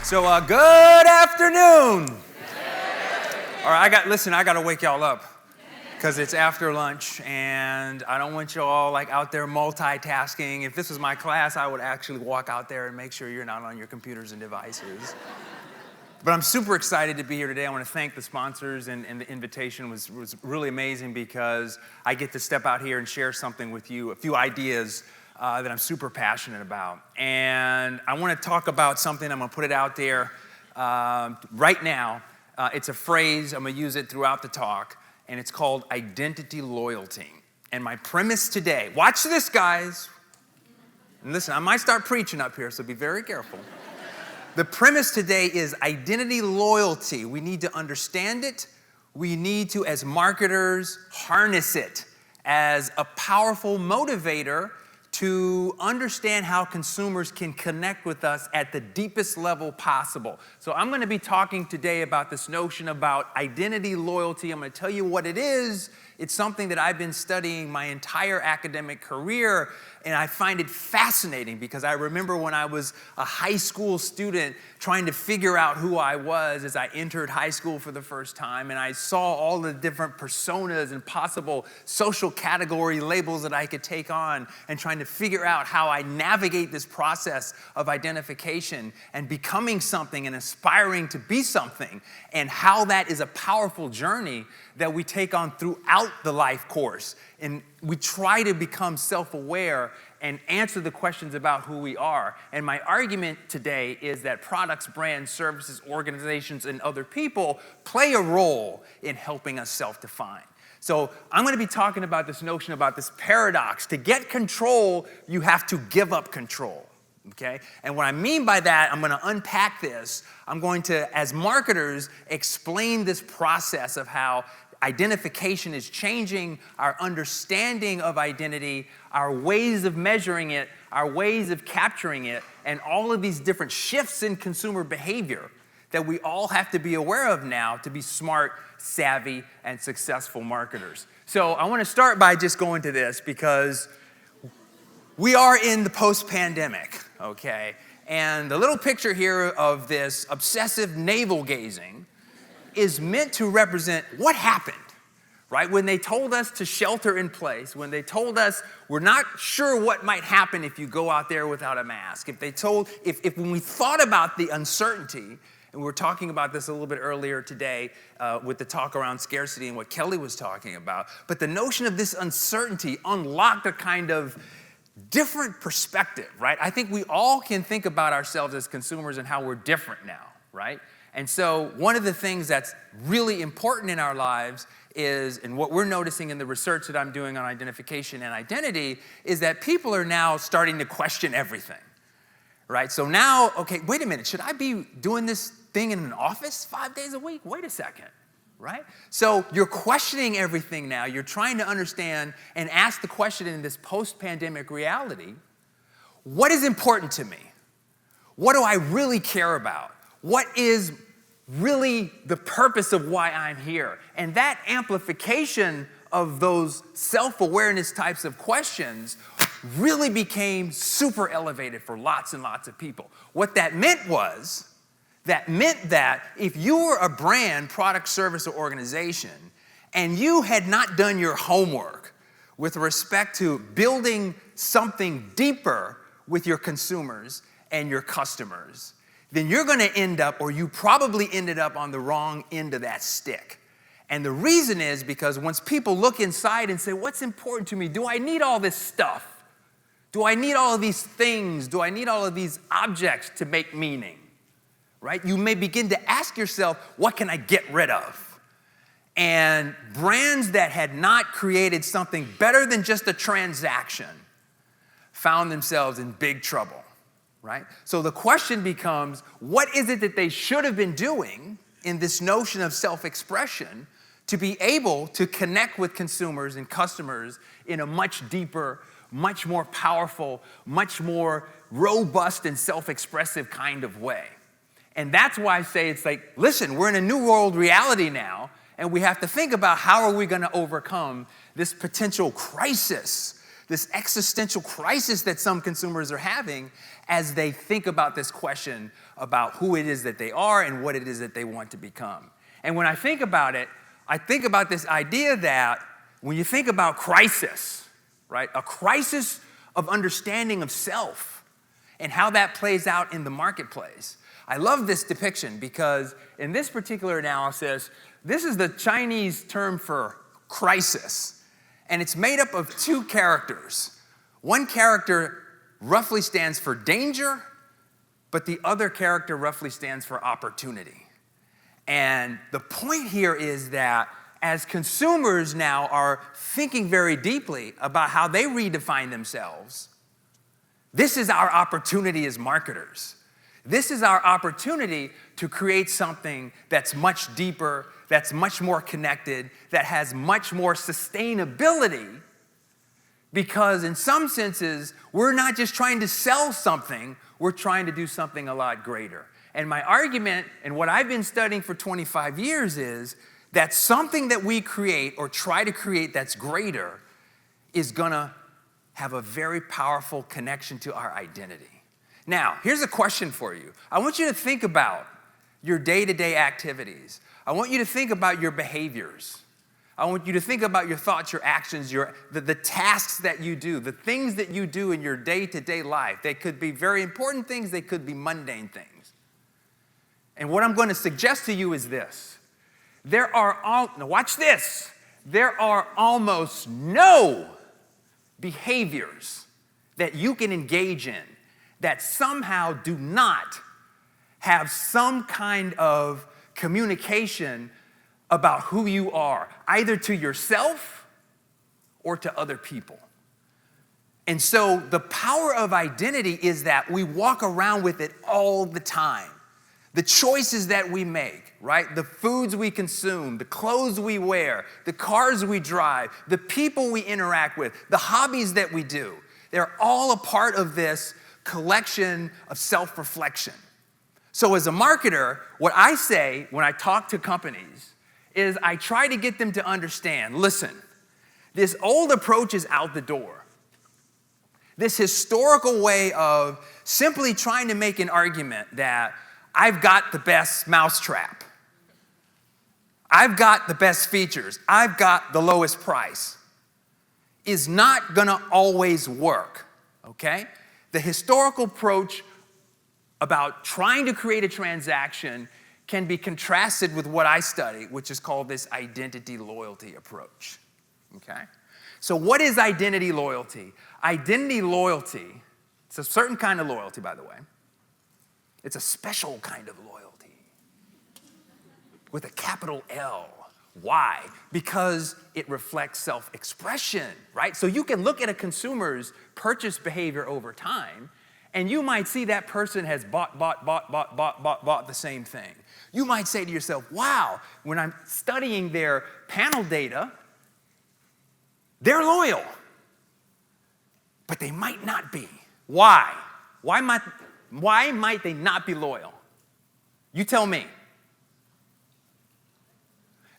Good afternoon. All right, I got to wake y'all up because it's after lunch and I don't want you all out there multitasking. If this was my class, I would actually walk out there and make sure you're not on your computers and devices. But I'm super excited to be here today. I want to thank the sponsors, and the invitation was really amazing because I get to step out here and share something with you, a few ideas that I'm super passionate about. And I want to talk about something. I'm going to put it out there right now. It's a phrase. I'm going to use it throughout the talk, and it's called identity loyalty. And my premise today, watch this, guys. And listen, I might start preaching up here, so be very careful. The premise today is identity loyalty. We need to understand it. We need to, as marketers, harness it as a powerful motivator to understand how consumers can connect with us at the deepest level possible. So I'm going to be talking today about this notion about identity loyalty. I'm going to tell you what it is. It's something that I've been studying my entire academic career, and I find it fascinating because I remember when I was a high school student trying to figure out who I was as I entered high school for the first time, and I saw all the different personas and possible social category labels that I could take on, and trying to figure out how I navigate this process of identification and becoming something and aspiring to be something, and how that is a powerful journey that we take on throughout the life course. And we try to become self-aware and answer the questions about who we are. And my argument today is that products, brands, services, organizations, and other people play a role in helping us self-define. So I'm going to be talking about this notion, about this paradox. To get control, you have to give up control. Okay? And what I mean by that, I'm going to unpack this. I'm going to, as marketers, explain this process of how identification is changing our understanding of identity, our ways of measuring it, our ways of capturing it, and all of these different shifts in consumer behavior that we all have to be aware of now to be smart, savvy, and successful marketers. So I want to start by just going to this because we are in the post-pandemic, okay? And the little picture here of this obsessive navel-gazing is meant to represent what happened, right? When they told us to shelter in place, when they told us we're not sure what might happen if you go out there without a mask, if when we thought about the uncertainty, and we were talking about this a little bit earlier today with the talk around scarcity and what Kelly was talking about, but the notion of this uncertainty unlocked a kind of different perspective, right? I think we all can think about ourselves as consumers and how we're different now, right? And so one of the things that's really important in our lives is, and what we're noticing in the research that I'm doing on identification and identity, is that people are now starting to question everything, right? So now, okay, wait a minute, should I be doing this thing in an office 5 days a week? Wait a second, right? So you're questioning everything now. You're trying to understand and ask the question in this post-pandemic reality, what is important to me? What do I really care about? What is really the purpose of why I'm here? And that amplification of those self-awareness types of questions really became super elevated for lots and lots of people. What that meant that if you were a brand, product, service, or organization, and you had not done your homework with respect to building something deeper with your consumers and your customers, then you're going to end up, or you probably ended up on the wrong end of that stick. And the reason is because once people look inside and say, what's important to me? Do I need all this stuff? Do I need all of these things? Do I need all of these objects to make meaning? Right? You may begin to ask yourself, what can I get rid of? And brands that had not created something better than just a transaction found themselves in big trouble. Right? So the question becomes, what is it that they should have been doing in this notion of self-expression to be able to connect with consumers and customers in a much deeper, much more powerful, much more robust and self-expressive kind of way? And that's why I say it's like, listen, we're in a new world reality now, and we have to think about how are we going to overcome this potential crisis this existential crisis that some consumers are having as they think about this question about who it is that they are and what it is that they want to become. And when I think about it, I think about this idea that when you think about crisis, right, a crisis of understanding of self and how that plays out in the marketplace. I love this depiction because in this particular analysis, this is the Chinese term for crisis, and it's made up of two characters. One character roughly stands for danger, but the other character roughly stands for opportunity. And the point here is that as consumers now are thinking very deeply about how they redefine themselves, this is our opportunity as marketers. This is our opportunity to create something that's much deeper, that's much more connected, that has much more sustainability, because in some senses, we're not just trying to sell something, we're trying to do something a lot greater. And my argument, and what I've been studying for 25 years, is that something that we create or try to create that's greater is gonna have a very powerful connection to our identity. Now, here's a question for you. I want you to think about your day-to-day activities. I want you to think about your behaviors. I want you to think about your thoughts, your actions, the tasks that you do, the things that you do in your day-to-day life. They could be very important things, they could be mundane things. And what I'm going to suggest to you is this. Now watch this. There are almost no behaviors that you can engage in that somehow do not have some kind of communication about who you are, either to yourself or to other people. And so the power of identity is that we walk around with it all the time. The choices that we make, right? The foods we consume, the clothes we wear, the cars we drive, the people we interact with, the hobbies that we do. They're all a part of this collection of self-reflection. So as a marketer, what I say when I talk to companies is I try to get them to understand, listen, this old approach is out the door. This historical way of simply trying to make an argument that I've got the best mousetrap, I've got the best features, I've got the lowest price, is not gonna always work, okay? The historical approach about trying to create a transaction can be contrasted with what I study, which is called this identity loyalty approach, okay? So what is identity loyalty? Identity loyalty, it's a certain kind of loyalty, by the way. It's a special kind of loyalty with a capital L. Why? Because it reflects self-expression, right? So you can look at a consumer's purchase behavior over time, and you might see that person has bought the same thing. You might say to yourself, wow, when I'm studying their panel data, they're loyal, but they might not be. Why? Why might they not be loyal? You tell me.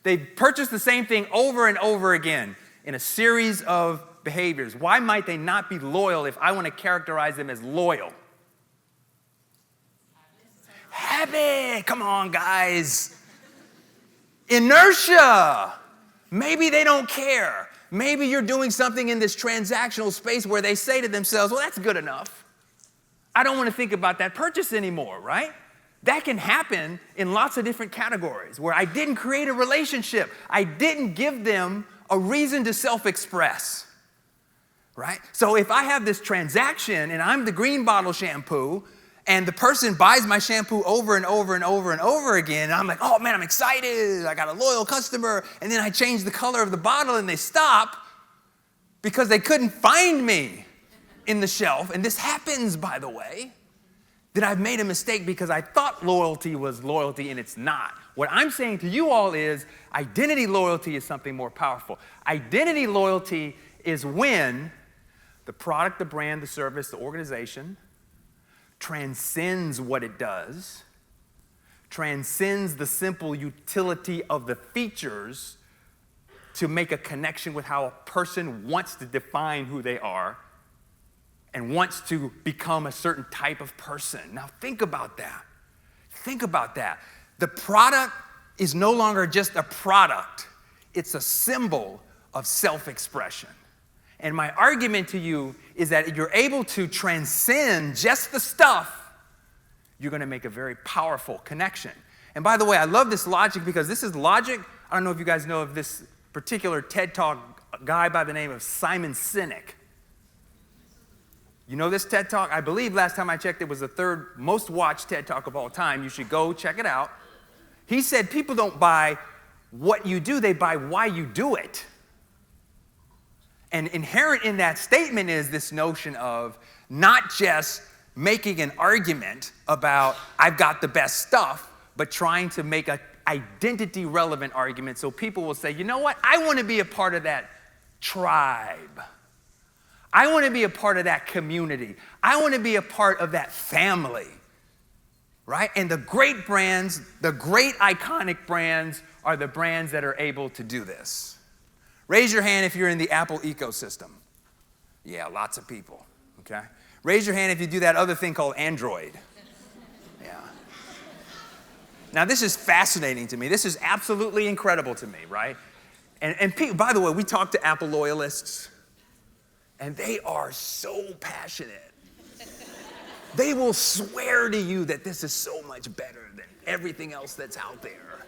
They purchase the same thing over and over again in a series of behaviors. Why might they not be loyal if I want to characterize them as loyal? Habit. Come on, guys. Inertia. Maybe they don't care. Maybe you're doing something in this transactional space where they say to themselves, well, that's good enough. I don't want to think about that purchase anymore, right? That can happen in lots of different categories where I didn't create a relationship. I didn't give them a reason to self-express, right? So if I have this transaction and I'm the green bottle shampoo and the person buys my shampoo over and over and over and over again, and I'm like, oh man, I'm excited. I got a loyal customer. And then I change the color of the bottle and they stop because they couldn't find me in the shelf. And this happens, by the way, that I've made a mistake because I thought loyalty was loyalty and it's not. What I'm saying to you all is identity loyalty is something more powerful. Identity loyalty is when the product, the brand, the service, the organization transcends what it does, transcends the simple utility of the features to make a connection with how a person wants to define who they are and wants to become a certain type of person. Now think about that. Think about that. The product is no longer just a product. It's a symbol of self-expression. And my argument to you is that if you're able to transcend just the stuff, you're going to make a very powerful connection. And by the way, I love this logic because this is logic. I don't know if you guys know of this particular TED Talk guy by the name of Simon Sinek. You know this TED Talk? I believe last time I checked, it was the third most watched TED Talk of all time. You should go check it out. He said people don't buy what you do, they buy why you do it. And inherent in that statement is this notion of not just making an argument about I've got the best stuff, but trying to make an identity relevant argument so people will say, you know what, I want to be a part of that tribe. I want to be a part of that community. I want to be a part of that family, right? And the great brands, the great iconic brands are the brands that are able to do this. Raise your hand if you're in the Apple ecosystem. Yeah, lots of people, okay? Raise your hand if you do that other thing called Android. Yeah. Now, this is fascinating to me. This is absolutely incredible to me, right? And by the way, we talk to Apple loyalists, and they are so passionate. They will swear to you that this is so much better than everything else that's out there,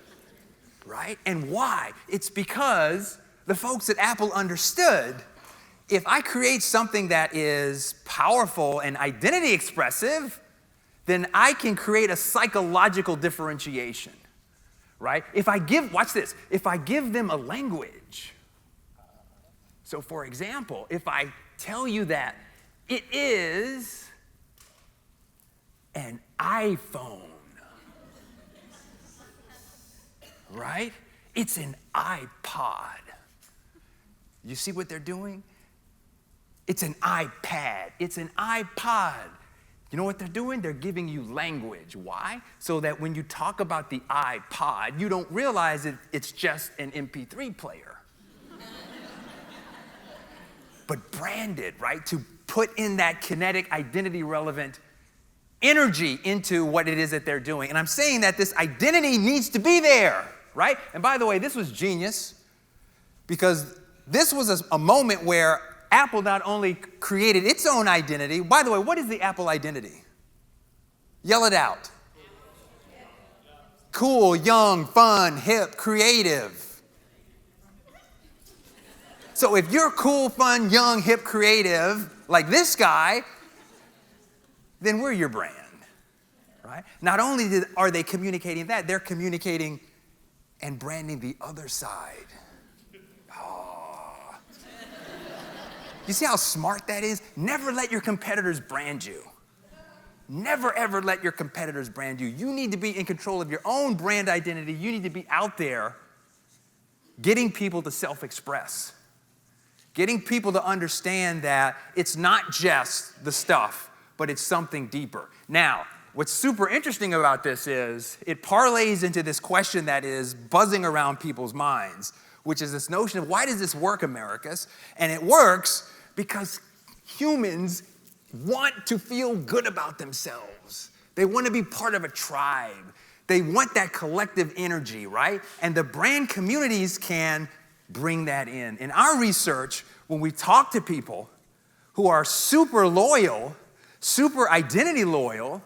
right? And why? It's because the folks at Apple understood if I create something that is powerful and identity expressive, then I can create a psychological differentiation, right? Watch this, if I give them a language. So for example, if I tell you that it is an iPhone, right? It's an iPod. You see what they're doing? It's an iPad. It's an iPod. You know what they're doing? They're giving you language. Why? So that when you talk about the iPod, you don't realize it's just an MP3 player. But branded, right? To put in that kinetic, identity relevant energy into what it is that they're doing. And I'm saying that this identity needs to be there, right? And by the way, this was genius because this was a moment where Apple not only created its own identity. By the way, what is the Apple identity? Yell it out. Cool, young, fun, hip, creative. So if you're cool, fun, young, hip, creative, like this guy, then we're your brand, right? Not only are they communicating that, they're communicating and branding the other side. Oh. You see how smart that is? Never let your competitors brand you. Never, ever let your competitors brand you. You need to be in control of your own brand identity. You need to be out there getting people to self-express. Getting people to understand that it's not just the stuff, but it's something deeper. Now, what's super interesting about this is it parlays into this question that is buzzing around people's minds, which is this notion of why does this work, Americus? And it works because humans want to feel good about themselves. They want to be part of a tribe. They want that collective energy, right? And the brand communities can bring that in. In our research, when we talk to people who are super loyal, super identity loyal,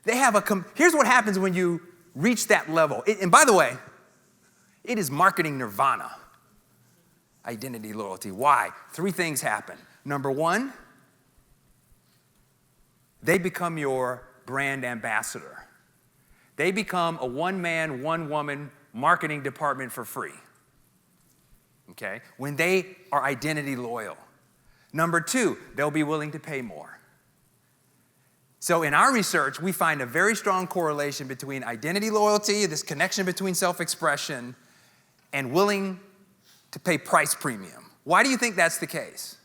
they have here's what happens when you reach that level. And by the way, it is marketing nirvana, identity loyalty. Why? 3 things happen. Number 1, they become your brand ambassador. They become a one-man, one-woman marketing department for free. Okay? When they are identity loyal. Number 2, they'll be willing to pay more. So in our research, we find a very strong correlation between identity loyalty, this connection between self-expression, and willing to pay price premium. Why do you think that's the case?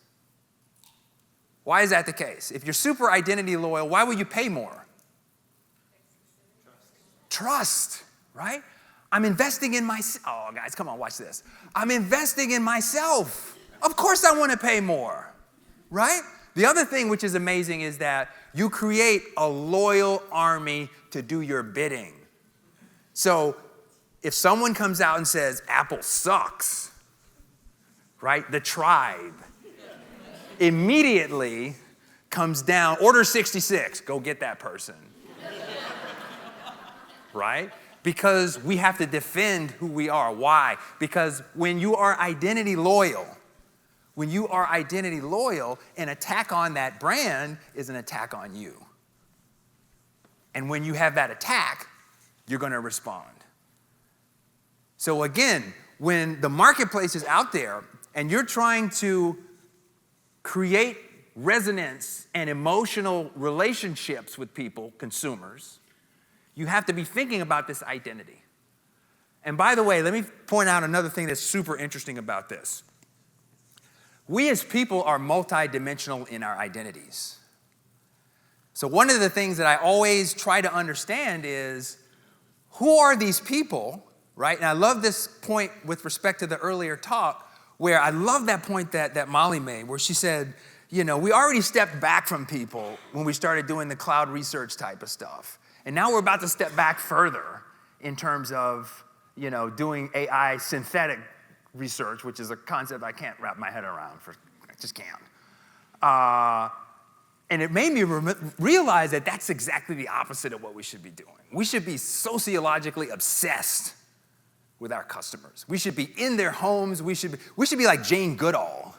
Why is that the case? If you're super identity loyal, why would you pay more? Trust, right? I'm investing in myself. Oh, guys, come on, watch this. I'm investing in myself. Of course I want to pay more, right? The other thing which is amazing is that you create a loyal army to do your bidding. So if someone comes out and says, Apple sucks, right? The tribe immediately comes down, order 66, go get that person. Right? Because we have to defend who we are. Why? Because when you are identity loyal, an attack on that brand is an attack on you. And when you have that attack, you're going to respond. So again, when the marketplace is out there and you're trying to create resonance and emotional relationships with people, consumers, you have to be thinking about this identity. And by the way, let me point out another thing that's super interesting about this. We as people are multidimensional in our identities. So one of the things that I always try to understand is, who are these people, right? And I love this point with respect to the earlier talk, where I love that point that Molly made, where she said, we already stepped back from people when we started doing the cloud research type of stuff. And now we're about to step back further in terms of, doing AI synthetic research, which is a concept I can't wrap my head around. I just can't. And it made me realize that that's exactly the opposite of what we should be doing. We should be sociologically obsessed with our customers. We should be in their homes. We should be like Jane Goodall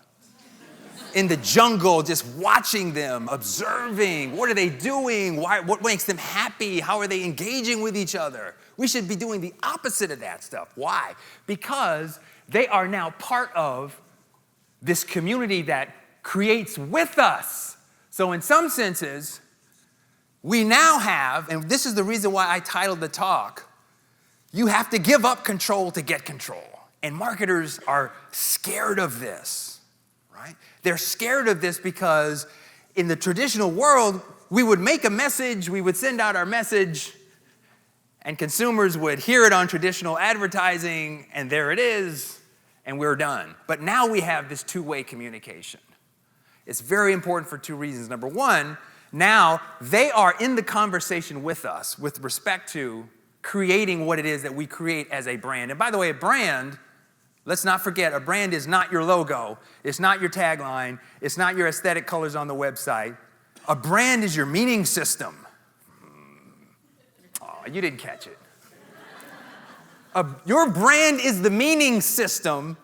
in the jungle, just watching them, observing. What are they doing? What makes them happy? How are they engaging with each other? We should be doing the opposite of that stuff. Why? Because they are now part of this community that creates with us. So in some senses, we now have, and this is the reason why I titled the talk, you have to give up control to get control. And marketers are scared of this, right? They're scared of this because in the traditional world, we would make a message, we would send out our message, and consumers would hear it on traditional advertising, and there it is, and we're done. But now we have this two-way communication. It's very important for two reasons. Number one, now they are in the conversation with us with respect to creating what it is that we create as a brand. And by the way, a brand, let's not forget, a brand is not your logo. It's not your tagline. It's not your aesthetic colors on the website. A brand is your meaning system. Oh, you didn't catch it. Your brand is the meaning system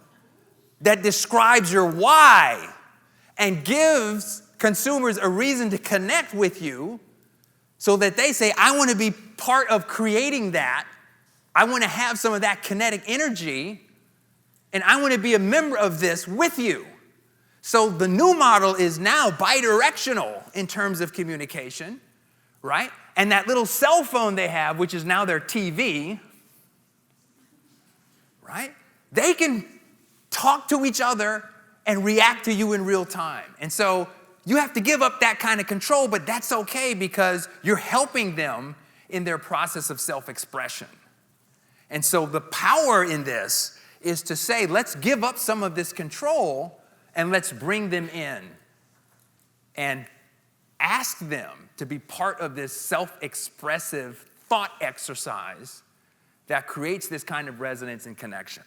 that describes your why and gives consumers a reason to connect with you so that they say, I want to be part of creating that. I want to have some of that kinetic energy, and I want to be a member of this with you. So the new model is now bidirectional in terms of communication, right? And that little cell phone they have, which is now their TV, right? They can talk to each other and react to you in real time. And so you have to give up that kind of control, but that's okay because you're helping them in their process of self-expression. And so the power in this is to say, let's give up some of this control and let's bring them in and ask them to be part of this self-expressive thought exercise that creates this kind of resonance and connection.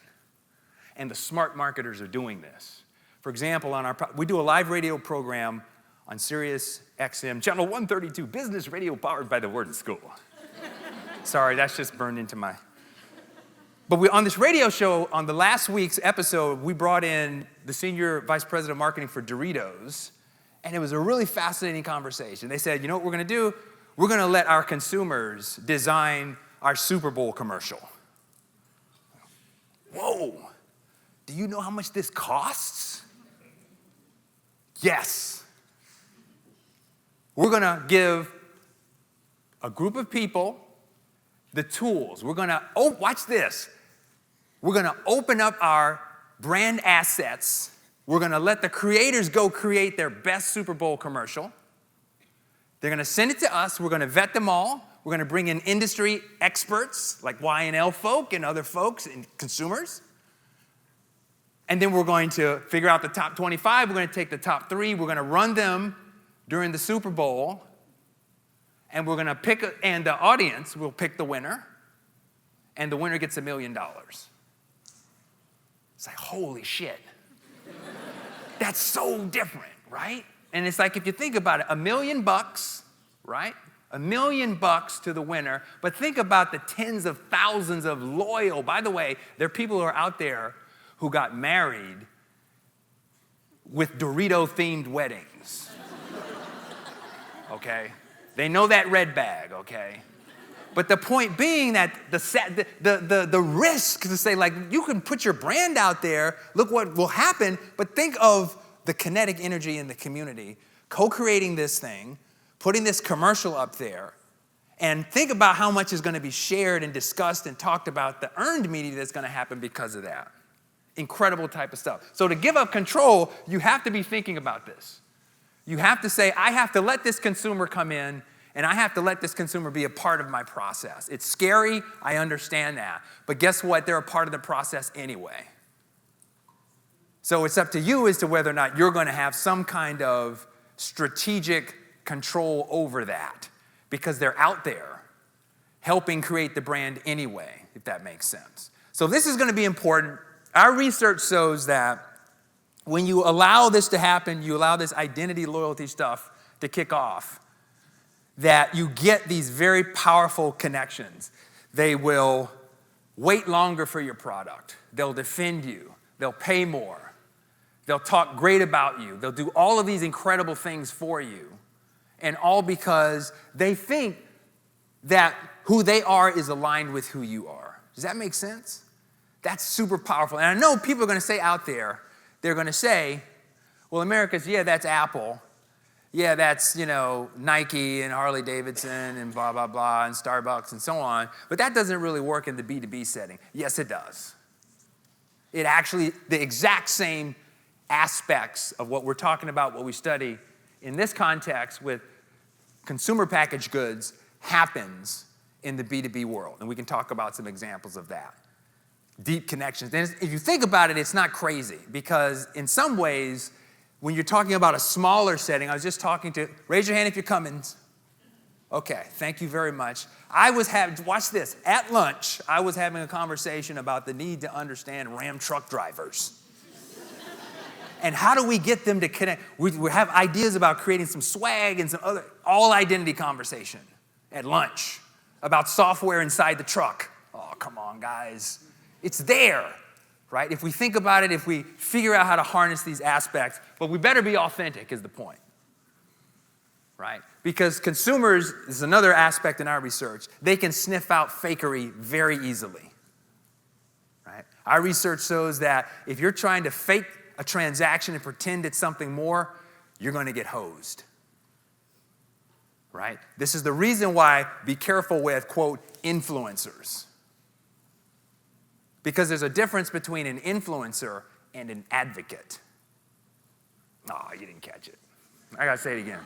And the smart marketers are doing this. For example, we do a live radio program on Sirius XM, channel 132, business radio powered by the Word School. Sorry, that's just burned into my... But on this radio show, on the last week's episode, we brought in the senior vice president of marketing for Doritos, and it was a really fascinating conversation. They said, you know what we're going to do? We're going to let our consumers design our Super Bowl commercial. Whoa, do you know how much this costs? Yes. We're going to give a group of people the tools. We're going to, watch this. We're going to open up our brand assets. We're going to let the creators go create their best Super Bowl commercial. They're going to send it to us. We're going to vet them all. We're going to bring in industry experts like Y&L folk and other folks and consumers. And then we're going to figure out the top 25. We're going to take the top 3. We're going to run them during the Super Bowl. And we're going to pick, and the audience will pick the winner. And the winner gets $1 million. It's like, holy shit. That's so different, right? And it's like, if you think about it, $1 million, right? $1 million to the winner. But think about the tens of thousands of loyal. By the way, there are people who are out there who got married with Dorito-themed weddings. Okay? They know that red bag, okay? But the point being that the risk to say, like, you can put your brand out there, look what will happen, but think of the kinetic energy in the community, co-creating this thing, putting this commercial up there, and think about how much is going to be shared and discussed and talked about, the earned media that's going to happen because of that. Incredible type of stuff. So to give up control, you have to be thinking about this. You have to say, I have to let this consumer come in, and I have to let this consumer be a part of my process. It's scary, I understand that. But guess what? They're a part of the process anyway. So it's up to you as to whether or not you're going to have some kind of strategic control over that, because they're out there helping create the brand anyway, if that makes sense. So this is going to be important. Our research shows that when you allow this to happen, you allow this identity loyalty stuff to kick off, that you get these very powerful connections. They will wait longer for your product. They'll defend you. They'll pay more. They'll talk great about you. They'll do all of these incredible things for you. And all because they think that who they are is aligned with who you are. Does that make sense? That's super powerful. And I know people are going to say out there, they're going to say, well, Americus, yeah, that's Apple. Yeah, that's, Nike and Harley Davidson and blah, blah, blah, and Starbucks and so on. But that doesn't really work in the B2B setting. Yes, it does. It actually, the exact same aspects of what we're talking about, what we study in this context with consumer packaged goods happens in the B2B world. And we can talk about some examples of that. Deep connections. And if you think about it, it's not crazy, because in some ways, when you're talking about a smaller setting, I was just talking to, raise your hand if you're Cummins. Okay, thank you very much. Watch this. At lunch, I was having a conversation about the need to understand Ram truck drivers. And how do we get them to connect? We have ideas about creating some swag and some other, all identity conversation at lunch about software inside the truck. Oh, come on, guys. It's there, right? If we think about it, if we figure out how to harness these aspects, but we better be authentic is the point, right? Because consumers, this is another aspect in our research, they can sniff out fakery very easily, right? Our research shows that if you're trying to fake a transaction and pretend it's something more, you're going to get hosed, right? This is the reason why be careful with, quote, influencers. Because there's a difference between an influencer and an advocate. Oh, you didn't catch it. I gotta say it again.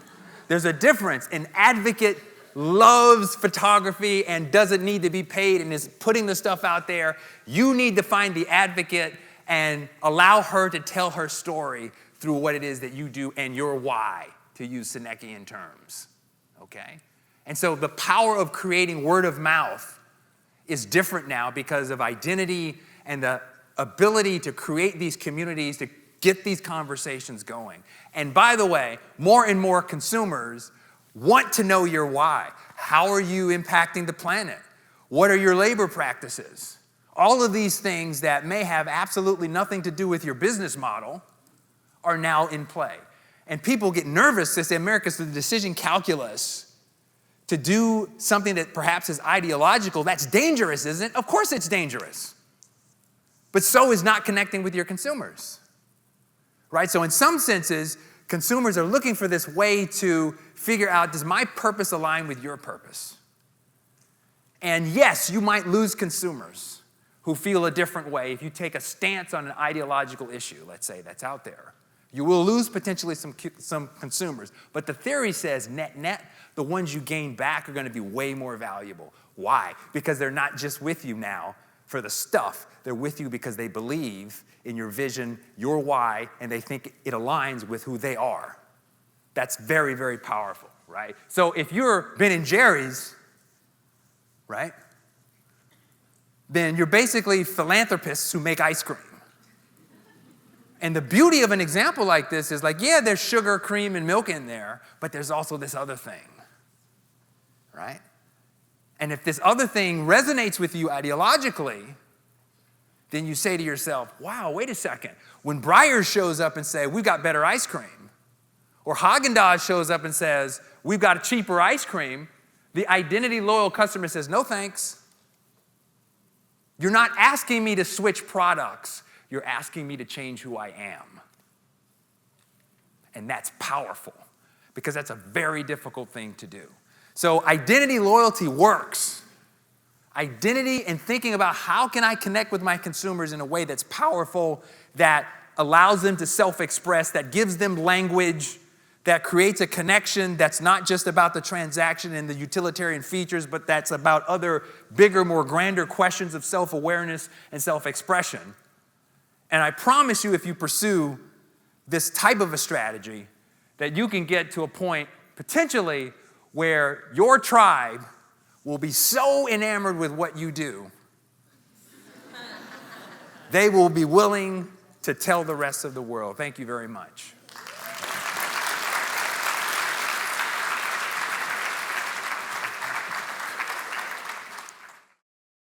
There's a difference. An advocate loves photography and doesn't need to be paid and is putting the stuff out there. You need to find the advocate and allow her to tell her story through what it is that you do and your why, to use Senechian terms, okay? And so the power of creating word of mouth is different now because of identity and the ability to create these communities, to get these conversations going. And by the way, more and more consumers want to know your why. How are you impacting the planet? What are your labor practices? All of these things that may have absolutely nothing to do with your business model are now in play. And people get nervous. They say, Americus, the decision calculus to do something that perhaps is ideological, that's dangerous, isn't it? Of course it's dangerous. But so is not connecting with your consumers, right? So in some senses, consumers are looking for this way to figure out, does my purpose align with your purpose? And yes, you might lose consumers who feel a different way if you take a stance on an ideological issue, let's say, that's out there. You will lose potentially some consumers. But the theory says net, the ones you gain back are going to be way more valuable. Why? Because they're not just with you now for the stuff. They're with you because they believe in your vision, your why, and they think it aligns with who they are. That's very, very powerful, right? So if you're Ben & Jerry's, right, then you're basically philanthropists who make ice cream. And the beauty of an example like this is like, yeah, there's sugar, cream, and milk in there, but there's also this other thing, right? And if this other thing resonates with you ideologically, then you say to yourself, wow, wait a second. When Breyers shows up and say, we've got better ice cream, or Haagen-Dazs shows up and says, we've got a cheaper ice cream, the identity loyal customer says, no thanks. You're not asking me to switch products. You're asking me to change who I am. And that's powerful because that's a very difficult thing to do. So identity loyalty works. Identity and thinking about how can I connect with my consumers in a way that's powerful, that allows them to self-express, that gives them language, that creates a connection that's not just about the transaction and the utilitarian features, but that's about other bigger, more grander questions of self-awareness and self-expression. And I promise you, if you pursue this type of a strategy, that you can get to a point potentially where your tribe will be so enamored with what you do, they will be willing to tell the rest of the world. Thank you very much.